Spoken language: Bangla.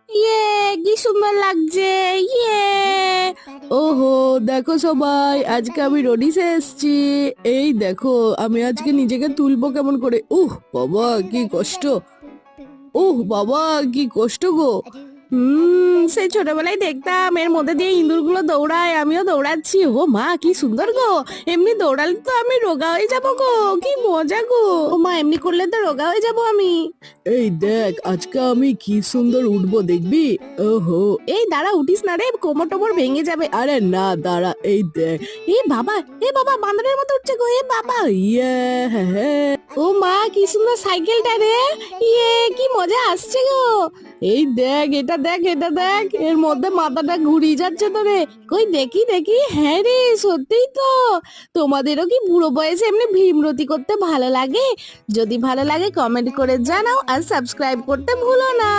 ইয়ে, কি সুন্দর লাগছে। ইয়ে, ওহো দেখো সবাই, আজকে আমি রোডিসে এসেছি। এই দেখো, আমি আজকে নিজেকে তুলবো কেমন করে। বাবা কি কষ্ট। বাবা কি কষ্ট গো। সেই ছোটবেলায় দেখতাম এর মধ্যে দিয়ে ইঁদুরগুলো দৌড়ায়, আমিও দৌড়াচ্ছি। ও মা কি সুন্দর গো। এমনি দৌড়ালে তো আমি রোগা হয়ে যাবো গো, কি মজা গো। ও মা, এমনি করলে তো রোগা হয়ে যাবো আমি। এই দেখ, আজকে আমি কি সুন্দর উঠবো দেখবি। ওহো, এই দাঁড়া, উঠিস না রে, কোমর টোমর ভেঙে যাবে। আরে না দাঁড়া, এই দেখ। এ বাবা, এ বাবা, বান্দরের মতো উঠছে গো। এ বাবা, ইয়ে, হ্যাঁ হ্যাঁ। ও মা কি সুন্দর সাইকেলটা রে। ইয়ে, কি মজা আসছে গো। এই দেখ, এটা দেখ, এটা দেখ, এর মধ্যে মাথাটা ঘুরিয়ে যাচ্ছে তো রে। কই দেখি দেখি, হ্যাঁ রে, সত্যিই তো। তোমাদেরও কি বুড়ো বয়সে এমনি ভীমরতি করতে ভালো লাগে? যদি ভালো লাগে কমেন্ট করে জানাও, আর সাবস্ক্রাইব করতে ভুলো না।